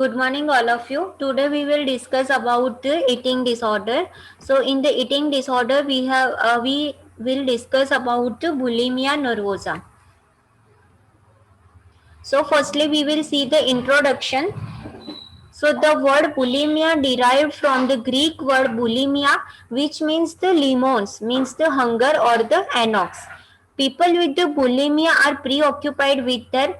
Good morning, all of you. Today we will discuss about the eating disorder. So, in the eating disorder, we will discuss about the bulimia nervosa. So, firstly, we will see the introduction. So, the word bulimia derived from the Greek word bulimia, which means the lemons, means the hunger or the anox. People with the bulimia are preoccupied with their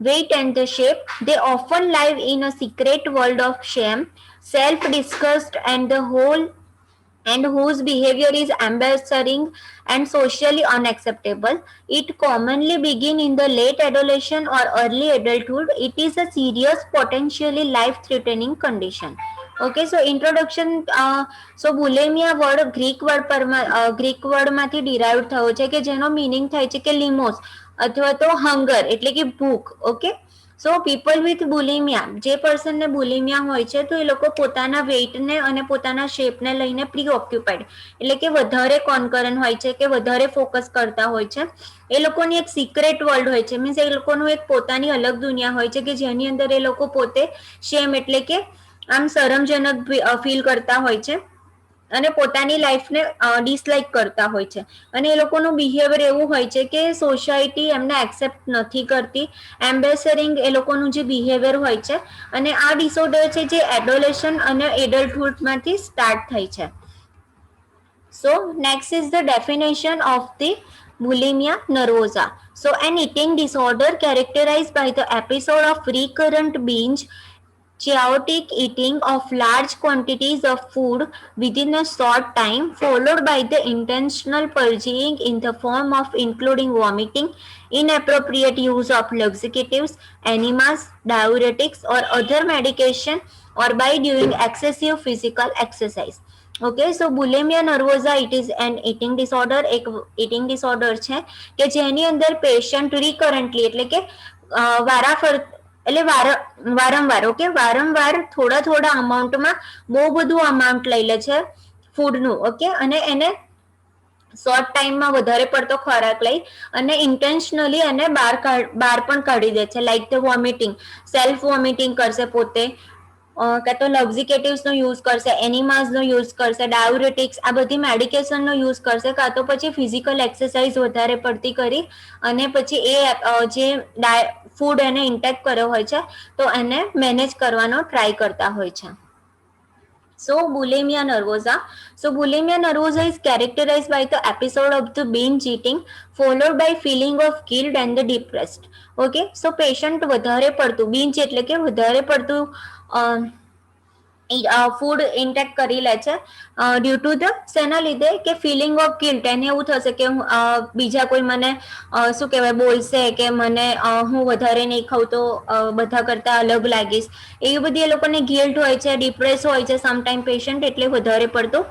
weight and the shape. They often live in a secret world of shame, self disgust, and the whole and whose behavior is embarrassing and socially unacceptable. It commonly begins in the late adolescence or early adulthood. It is a serious, potentially life-threatening condition. Okay, so introduction. So bulimia word Greek વર્ડમાંથી derive થયો છે કે જેનો meaning થાય છે કે લિમોસ અથવા તો હંગર એટલે કે ભૂખ. ઓકે, સો પીપલ વિથ બુલિમિયા, જે પર્સનને બુલિમિયા હોય છે તો એ લોકો પોતાના વેઇટને અને પોતાના શેપને લઈને પ્રી ઓક્યુપાઈડ એટલે કે વધારે કોન્કરન હોય છે કે વધારે ફોકસ કરતા હોય છે. એ લોકોની એક સિક્રેટ વર્લ્ડ હોય છે, મીન્સ એ લોકોનું એક પોતાની અલગ દુનિયા હોય છે કે જેની અંદર એ લોકો પોતે શેમ એટલે કે આમ શરમજનક ફીલ કરતા હોય છે અને પોતાની લાઈફને ડિસલાઇક કરતા હોય છે. અને એ લોકોનું બિહેવિયર એવું હોય છે કે સોસાયટી એમને એક્સેપ્ટ નથી કરતી, એમ્બેસરિંગ એ લોકોનું જે બિહેવિયર હોય છે. અને આ ડિસઓર્ડર છે જે એડોલેશન અને એડલ્ટહુડમાંથી સ્ટાર્ટ થાય છે. So next is the definition of the bulimia nervosa. So an eating disorder characterized by the episode of recurrent binge chaotic eating of large quantities of food within a short time, followed by the intentional purging in the form of including vomiting, inappropriate use of laxatives, enemas, diuretics, or other medication, or by doing excessive physical exercise. Okay, so bulimia nervosa it is an eating disorder, એક eating disorder છે કે જેની અંદર patient રિકરન્ટલી એટલે કે વારાફર એટલે વારંવાર okay વારંવાર થોડા થોડા અમાઉન્ટમાં બહુ બધું અમાઉન્ટ લઈ લે છે ફૂડનું. ઓકે, અને એને શોર્ટ ટાઈમમાં વધારે પડતો ખોરાક લઈ અને ઇન્ટેન્શનલી એને બહાર પણ કાઢી દે છે. Like the vomiting, self vomiting કરશે પોતે, કાં તો લક્ઝિકેટિવ્સનો યુઝ કરશે, એનિમાસનો યુઝ કરશે, ડાયુરેટિક્સ, આ બધી મેડિકેશનનો યુઝ કરશે, કાં તો પછી ફિઝિકલ એક્સરસાઇઝ વધારે પડતી કરી અને પછી એ જે ફૂડ એને ઇન્ટેક કર્યો હોય છે તો એને મેનેજ કરવાનો ટ્રાય કરતા હોય છે. So bulimia nervosa. So bulimia nervosa is characterized by the episode of the binge eating followed by feeling of guilt and the depressed. Okay, so patient વધારે પડતું binge એટલે કે વધારે પડતું ફૂડ ઇન્ટેક કરી લે છે ડ્યુ ટુ ધ શેના લીધે કે ફિલિંગ ઓફ ગિલ્ટ. એને એવું થશે કે બીજા કોઈ મને શું કહેવાય બોલશે કે મને હું વધારે નહીં ખાઉં તો બધા કરતા અલગ લાગીશ, એવી બધી એ લોકોને ગિલ્ટ હોય છે, ડિપ્રેસ હોય છે સમટાઈમ પેશન્ટ, એટલે વધારે પડતું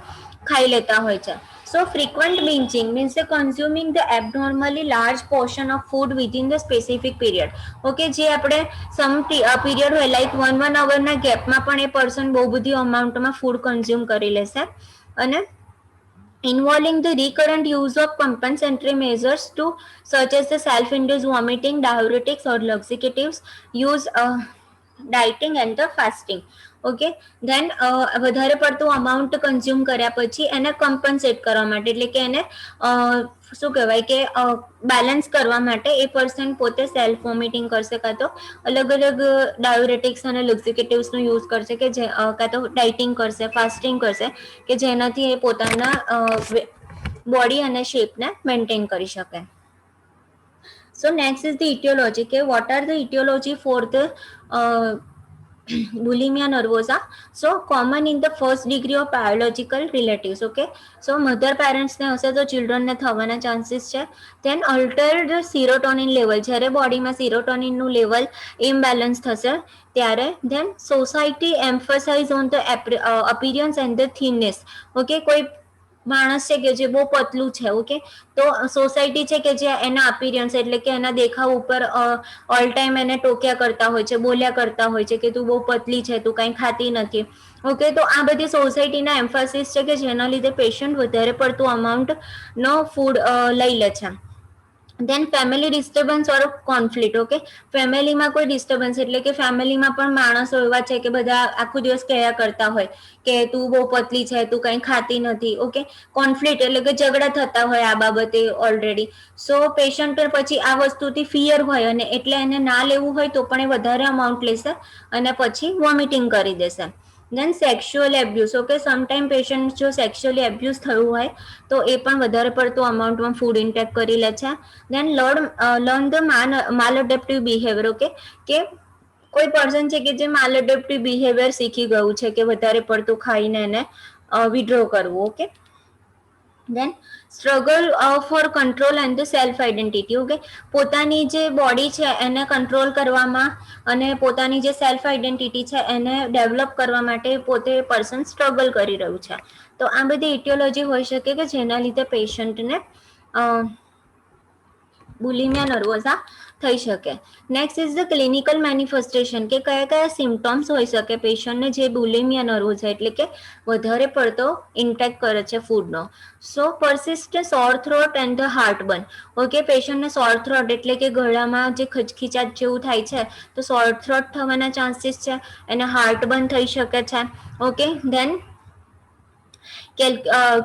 ખાઈ લેતા હોય છે. So frequent binging means the consuming the abnormally large portion of food within the specific period. Okay, જે આપણે સમ પીરિયડ હોય લાઈક 1 અવરના ગેપમાં પણ એ પર્સન બહુ બધી અમાઉન્ટમાં ફૂડ કન્ઝ્યુમ કરી લેશે. અને involving the recurrent use of compensatory measures to such as the self-induced vomiting, diuretics or laxatives, use dieting and the fasting. Okay, then વધારે પડતું અમાઉન્ટ કન્ઝ્યુમ કર્યા પછી એને કમ્પન્સેટ કરવા માટે એટલે કે એને શું કહેવાય કે બેલેન્સ કરવા માટે એ પર્સન પોતે સેલ્ફ વોમિટિંગ કરશે, કાં તો અલગ અલગ ડાયુરેટિક્સ અને લક્ઝિકેટિવ્સનો યુઝ કરશે કે જે કાં તો ડાયટિંગ કરશે, ફાસ્ટિંગ કરશે કે જેનાથી એ પોતાના બોડી અને શેપને મેન્ટેન કરી શકે. So next is the etiology. Okay, what are the etiology for the bulimia nervosa? So common in the first degree of biological relatives. Okay, so mother parents ને હશે તો children ને થવાના ચાન્સીસ છે. Then altered serotonin level, જ્યારે બોડીમાં સિરોટોનિનનું level imbalance થશે ત્યારે. Then society emphasize on the appearance and the thinness. Okay, કોઈ માણસ છે કે જે બહુ પતલું છે, ઓકે, તો સોસાયટી છે કે જે એના અપિયરન્સ એટલે કે એના દેખાવ ઉપર ઓલ ટાઈમ એને ટોક્યા કરતા હોય છે, બોલ્યા કરતા હોય છે કે તું બહુ પતલી છે, તું કંઈ ખાતી નથી. ઓકે, તો આ બધી સોસાયટીના એમ્ફાસિસ છે કે જેના લીધે પેશન્ટ વધારે પડતું અમાઉન્ટ નો ફૂડ લઈ લે છે. દેન ફેમિલી ડિસ્ટર્બન્સ ઓર કોન્ફ્લિક્ટ. ઓકે, ફેમિલીમાં કોઈ ડિસ્ટર્બન્સ એટલે કે ફેમિલીમાં પણ માણસો એવા છે કે બધા આખો દિવસ કહ્યા કરતા હોય કે તું બહુ પતલી છે, તું કંઈ ખાતી નથી. ઓકે, કોન્ફ્લિક્ટ એટલે કે ઝઘડા થતા હોય આ બાબતે ઓલરેડી. સો પેશન્ટ પછી આ વસ્તુથી ફિયર હોય અને એટલે એને ના લેવું હોય તો પણ એ વધારે અમાઉન્ટ લેશે અને પછી વોમિટિંગ કરી દેશે. Then sexual abuse. Okay, sometime patient જો સેક્સ્યુઅલી એબ્યુઝ થયું હોય તો એ પણ વધારે પડતું અમાઉન્ટમાં ફૂડ ઇન્ટેક કરી લે છે. દેન લર્ન ધ માલએડેપ્ટિવ બિહેવિયર. ઓકે, કે કોઈ પર્સન છે કે જે માલએડેપ્ટિવ બિહેવિયર શીખી ગયું છે કે વધારે પડતું ખાઈને એને વિડ્રો કરવું. Okay, then struggle for control and the self identity. Okay, પોતાની જે બોડી છે એને કંટ્રોલ કરવામાં અને પોતાની જે સેલ્ફ આઈડેન્ટિટી છે એને ડેવલપ કરવા માટે પોતે પર્સન સ્ટ્રગલ કરી રહ્યું છે. તો આ બધી ઇટિયોલોજી હોઈ શકે કે જેના લીધે પેશન્ટને બુલિમિયા નર્વોઝા થઈ શકે. Next is the clinical manifestation, કે કયા કયા સિમ્ટમ્સ હોઈ શકે પેશન્ટને જે બુલિમિયા નર્વોઝા એટલે કે વધારે પડતો ઇન્ટેક કરે છે ફૂડનો. સો પરસિસ્ટ સોર throat and the heartburn. Okay, પેશન્ટને સોર થ્રોટ એટલે કે ગળામાં જે ખચખીચાટ જેવું થાય છે તો સોર થ્રોટ થવાના ચાન્સીસ છે, એને હાર્ટબર્ન થઈ શકે છે. Okay, then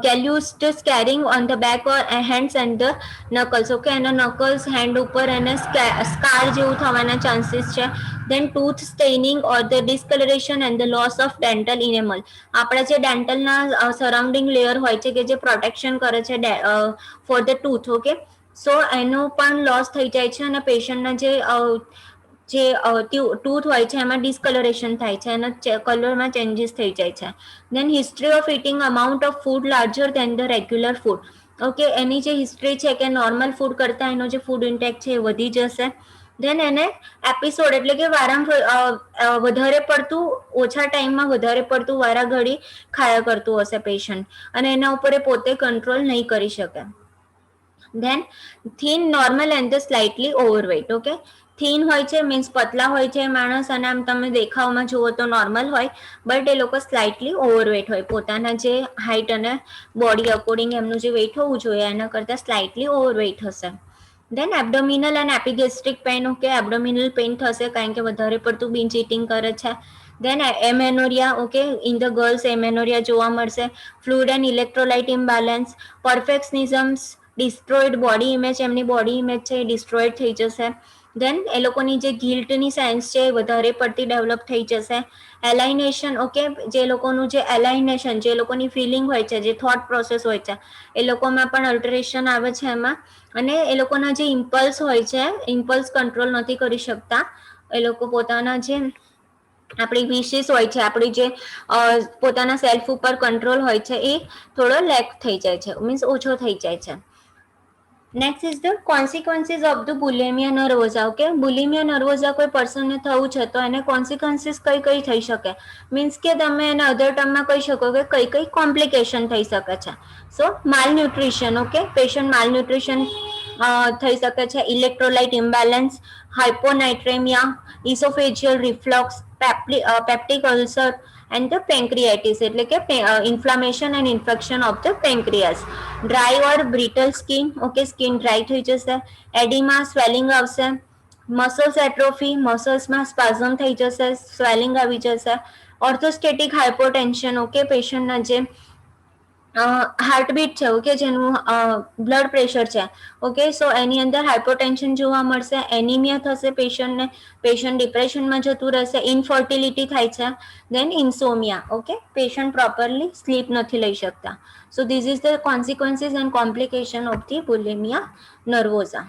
calloused scarring on the back or hands and the knuckles. Okay, એના નકલ્સ હેન્ડ ઉપર એને સ્કાર જેવું થવાના ચાન્સીસ છે. Then tooth staining or the discolouration and the loss of dental enamel. આપણા જે ડેન્ટલના સરાઉન્ડિંગ લેયર હોય છે કે જે પ્રોટેક્શન કરે છે ફોર ધ ટૂથ. ઓકે, સો એનું પણ લોસ થઈ જાય છે અને પેશન્ટના જે ટૂથ હોય છે એમાં ડિસ્કલરેશન થાય છે, એના કલરમાં ચેન્જીસ થઈ જાય છે. Then history of eating amount of food larger than the regular food. Okay, એની જે હિસ્ટ્રી છે કે નોર્મલ ફૂડ કરતાં એનો જે ફૂડ ઇન્ટેક છે એ વધી જશે. દેન એને એપિસોડ એટલે કે વારંવાર વધારે પડતું ઓછા ટાઈમમાં વધારે પડતું વારાઘડી ખાયા કરતું હશે પેશન્ટ અને એના ઉપર એ પોતે કંટ્રોલ નહીં કરી શકે. Then thin normal and the slightly overweight. Okay, thin હોય છે મીન્સ પતલા હોય છે માણસ અને આમ તમે દેખાવમાં જુઓ તો નોર્મલ હોય, બટ એ લોકો સ્લાઇટલી ઓવરવેટ હોય. પોતાના જે હાઇટ અને બોડી અકોર્ડિંગ એમનું જે વેઇટ હોવું જોઈએ એના કરતાં સ્લાઇટલી ઓવરવેટ હશે. Then abdominal and epigastric pain. Okay, abdominal pain થશે કારણ કે વધારે પડતું બિન્જ ઇટિંગ કરે છે. Then amenorrhoea. Okay, in the girls amenorrhoea જોવા મળશે. Fluid and electrolyte imbalance, perfectionisms, distorted body image, એમની બોડી ઇમેજ છે એ ડિસ્ટ્રોઈડ થઈ જશે. દેન એ લોકોની જે ગિલ્ટની સેન્સ છે એ વધારે પડતી ડેવલપ થઈ જશે. એલાઇનેશન. ઓકે, જે લોકોનું જે એલાઇનેશન જે લોકોની ફિલિંગ હોય છે, જે થોટ પ્રોસેસ હોય છે એ લોકોમાં પણ અલ્ટરેશન આવે છે એમાં. અને એ લોકોના જે ઇમ્પલ્સ હોય છે, ઇમ્પલ્સ કંટ્રોલ નથી કરી શકતા. એ લોકો પોતાના જે આપણી વિશેષ હોય છે, આપણી જે પોતાના સેલ્ફ ઉપર કંટ્રોલ હોય છે એ થોડો લેક થઈ જાય છે, મીન્સ ઓછો થઈ જાય છે. Next is the consequences of the bulimia nervosa. Okay, bulimia nervosa કોઈ પર્સનને થવું છે તો એને કોન્સિક્વન્સીસ કઈ કઈ થઈ શકે, મીન્સ કે તમે એને અધર ટર્મમાં કહી શકો કે કઈ કઈ કોમ્પ્લિકેશન થઈ શકે છે. સો માલન્યુટ્રિશન. ઓકે, પેશન્ટ માલન્યુટ્રિશન થઈ શકે છે. Electrolyte imbalance, hyponatraemia, oesophageal reflux, peptic ulcer and the pancreatitis એટલે કે inflammation and infection of the pancreas. Dry or brittle skin. Okay, skin dry થઈ જશે. એડિમા, સ્વેલિંગ આવશે. મસલ્સ એટ્રોફી, મસલ્સમાં સ્પાઝમ થઈ જશે, સ્વેલિંગ આવી જશે. ઓર્થોસ્ટેટિક હાઇપોટેન્શન. ઓકે, પેશન્ટના જે હાર્ટબીટ છે, ઓકે, જેનું બ્લડ પ્રેશર છે, ઓકે, સો એની અંદર હાઇપોટેન્શન જોવા મળશે. એનિમિયા થશે પેશન્ટને, પેશન્ટ ડિપ્રેશનમાં જતું રહેશે. ઇનફર્ટિલિટી થાય છે. Then insomnia. Okay, patient properly sleep નથી લઈ શકતા. So this is the consequences and complication of the bulimia nervosa.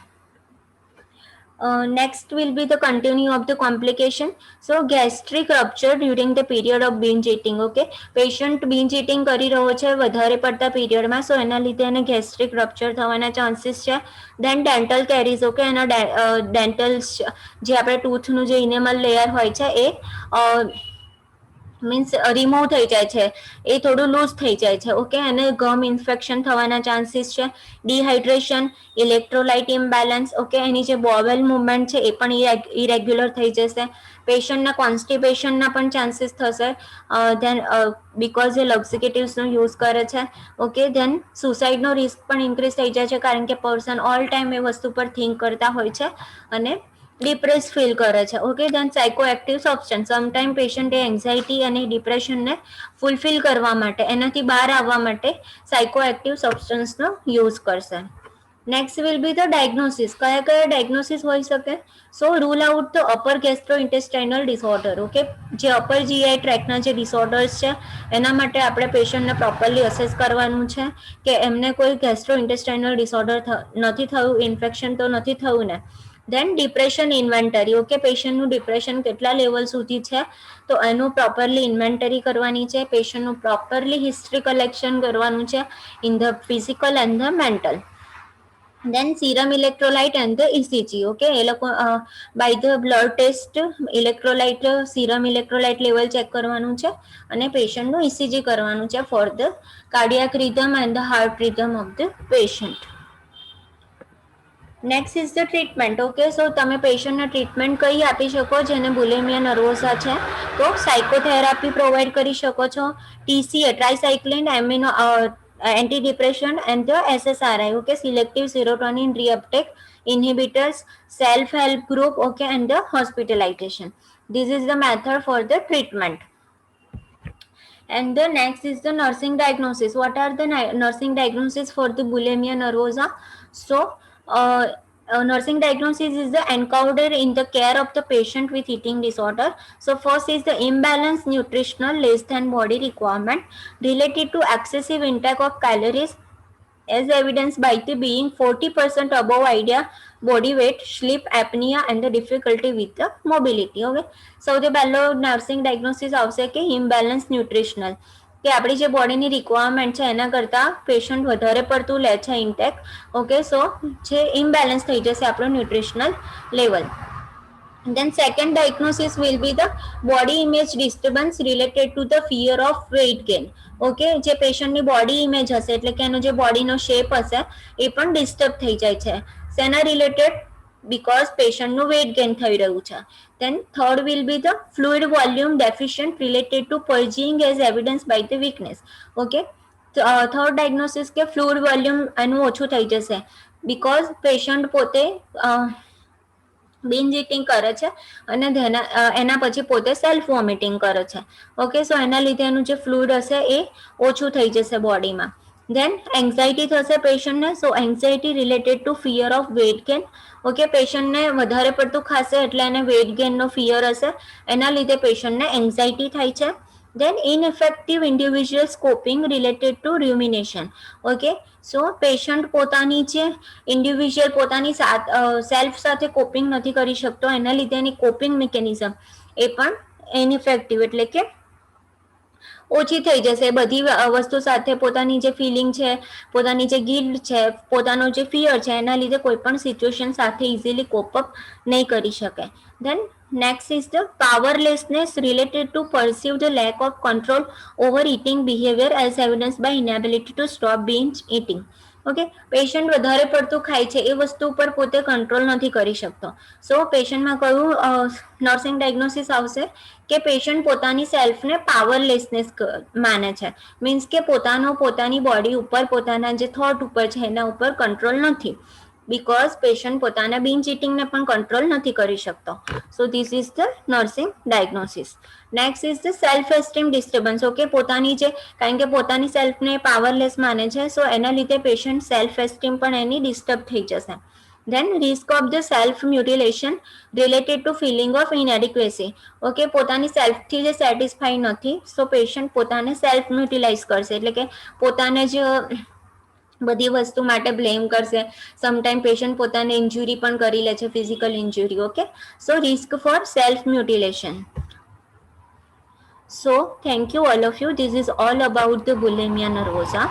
Next will be the continue of the complication. So gastric rupture during the period of binge eating. Okay, patient binge eating કરી રહ્યો છે વધારે પડતા પીરિયડમાં, સો એના લીધે એને gastric rupture થવાના chances છે. દેન ડેન્ટલ કેરીઝ. ઓકે, એના ડેન્ટલ્સ જે આપણે ટૂથનું જે ઇનેમલ લેયર હોય છે એ મીન્સ રિમૂવ થઈ જાય છે, એ થોડું લૂઝ થઈ જાય છે. ઓકે, અને ગમ ઇન્ફેક્શન થવાના ચાન્સીસ છે, ડિહાઇડ્રેશન, ઇલેક્ટ્રોલાઇટ ઇમ્બેલેન્સ. ઓકે, એની જે બોવેલ મુવમેન્ટ છે એ પણ ઇરેગ્યુલર થઈ જશે. પેશન્ટના કોન્સ્ટિપેશનના પણ ચાન્સીસ થશે, ધેન બીકોઝ એ લક્ઝિકેટિવ્સનો યુઝ કરે છે. ઓકે, ધેન સુસાઇડનો રિસ્ક પણ ઇન્ક્રીઝ થઈ જાય છે, કારણ કે પર્સન ઓલ ટાઈમ એ વસ્તુ પર થિંક કરતા હોય છે અને ડિપ્રેસ ફીલ કરે છે. Okay, then psychoactive substance. Sometime patient એ એન્ઝાઇટી અને ડિપ્રેશનને ફૂલફિલ કરવા માટે, એનાથી બહાર આવવા માટે સાયકો એક્ટિવ સબસ્ટન્સનો યુઝ કરશે. Next will be the diagnosis. કયા કયા ડાયગ્નોસિસ હોઈ શકે? So rule out the upper gastrointestinal disorder. Okay, જે અપર જીઆઈ ટ્રેકના જે ડિસઓર્ડર્સ છે એના માટે આપણે પેશન્ટને પ્રોપરલી અસેસ કરવાનું છે કે એમને કોઈ ગેસ્ટ્રોઇન્ટેસ્ટાઇનલ ડિસઓર્ડર નથી થયું, ઇન્ફેક્શન તો નથી થયું ને. Then depression inventory. ઓકે, પેશન્ટનું ડિપ્રેશન કેટલા લેવલ સુધી છે તો એનું પ્રોપરલી ઇન્વેન્ટરી કરવાની છે. પેશન્ટનું પ્રોપરલી હિસ્ટ્રી કલેક્શન કરવાનું છે in the physical and the mental. then serum electrolyte and the ECG. okay, એ લોકો by the blood test electrolyte serum electrolyte level check કરવાનું છે અને પેશન્ટનું ECG કરવાનું છે for the cardiac rhythm and the heart rhythm of the patient. Next is the treatment. Okay, so તમે પેશન્ટને treatment કઈ આપી શકો જેને બુલિમિયા નર્વોસા છે? તો સાયકોથેરાપી પ્રોવાઈડ કરી શકો છો, TCA tricyclic amino anti depression and the SSRI. Okay, selective serotonin reuptake inhibitors, self-help group. Okay, and the hospitalization. This is the method for the treatment. And the next is the nursing diagnosis. What are the nursing diagnosis for the bulimia nervosa? So nursing diagnosis is the encounter in the care of the patient with eating disorder. So first is the imbalanced nutritional less than body requirement related to excessive intake of calories, as evidenced by the being 40% above ideal body weight, sleep apnea and the difficulty with the mobility. Okay, સૌથી પહેલો nursing diagnosis આવશે કે imbalance nutritional, કે આપણી જે બોડીની requirement છે એના કરતાં પેશન્ટ વધારે પડતું લે છે ઇન્ટેક. ઓકે, સો જે ઇમ્બેલેન્સ થઈ જશે આપણું nutritional level. Then second diagnosis will be the body image disturbance related to the fear of weight gain. Okay, જે પેશન્ટની બોડી ઇમેજ હશે એટલે કે એનો જે બોડીનો શેપ હશે એ પણ ડિસ્ટર્બ થઈ જાય છે. શેના રિલેટેડ? બીકોઝ પેશન્ટનું વેઇટ ગેઇન થઈ રહ્યું છે. Then third will be the fluid volume deficient related to purging as evidence by the weakness. Okay, third diagnosis કે ફ્લુઇડ વોલ્યુમ એનું ઓછું થઈ જશે બીકોઝ પેશન્ટ પોતે બિન્જ ઇટિંગ કરે છે અને એના પછી પોતે સેલ્ફ વોમિટિંગ કરે છે. ઓકે, સો એના લીધે એનું જે ફ્લુઇડ હશે એ ઓછું થઈ જશે બોડીમાં. ધેન એન્ઝાઇટી થશે પેશન્ટને. So anxiety related to fear of weight gain. Okay, પેશન્ટને વધારે પડતું ખાશે એટલે એને વેઇટ ગેનનો ફિયર હશે, એના લીધે પેશન્ટને એન્ઝાઇટી થાય છે. then ineffective individual coping related to rumination. okay, so patient પોતાની જે ઇન્ડિવિજ્યુઅલ પોતાની સેલ્ફ સાથે કોપિંગ નથી કરી શકતો, એના લીધે એની કોપિંગ મિકેનિઝમ એ પણ ઇનઇફેક્ટિવ એટલે કે ઓછી થઈ જશે. બધી વસ્તુ સાથે પોતાની જે ફિલિંગ છે, પોતાની જે ગિલ્ટ છે, પોતાનો જે ફિયર છે એના લીધે કોઈ પણ સિચ્યુએશન સાથે ઇઝીલી કોપઅપ નહીં કરી શકે. Then next is the powerlessness related to perceived lack of control over eating behavior as evidenced by inability to stop binge eating. Okay, patient વધારે પડતું ખાય છે એ વસ્તુ ઉપર પોતે કંટ્રોલ નથી કરી શકતો. સો પેશન્ટમાં કયું નર્સિંગ ડાયગ્નોસિસ આવશે કે પેશન્ટ પોતાની સેલ્ફને પાવરલેસનેસ માને છે. મીન્સ કે પોતાની બોડી ઉપર, પોતાના જે થોટ ઉપર છે એના ઉપર કંટ્રોલ નથી, બીકોઝ પેશન્ટ પોતાના બિન્જ ઇટિંગને પણ કંટ્રોલ નથી કરી શકતો. સો this is the nursing diagnosis. Next is the self esteem disturbance. Okay, પોતાની જે, કારણ કે પોતાની સેલ્ફને પાવરલેસ માને છે, સો એના લીધે પેશન્ટ સેલ્ફ એસ્ટીમ પણ એની ડિસ્ટર્બ થઈ જશે. then risk of the self mutilation related to feeling of inadequacy. Okay, પોતાની સેલ્ફથી જે સેટિસ્ફાઈ નથી, સો પેશન્ટ પોતાને સેલ્ફ મ્યુટિલાઇઝ કરશે એટલે કે પોતાને જ બધી વસ્તુ માટે બ્લેમ કરશે. સમટાઈમ પેશન્ટ પોતાને ઇન્જુરી પણ કરી લે છે, physical injury. Okay, so risk for self mutilation. So thank you all of you. This is all about the bulimia nervosa.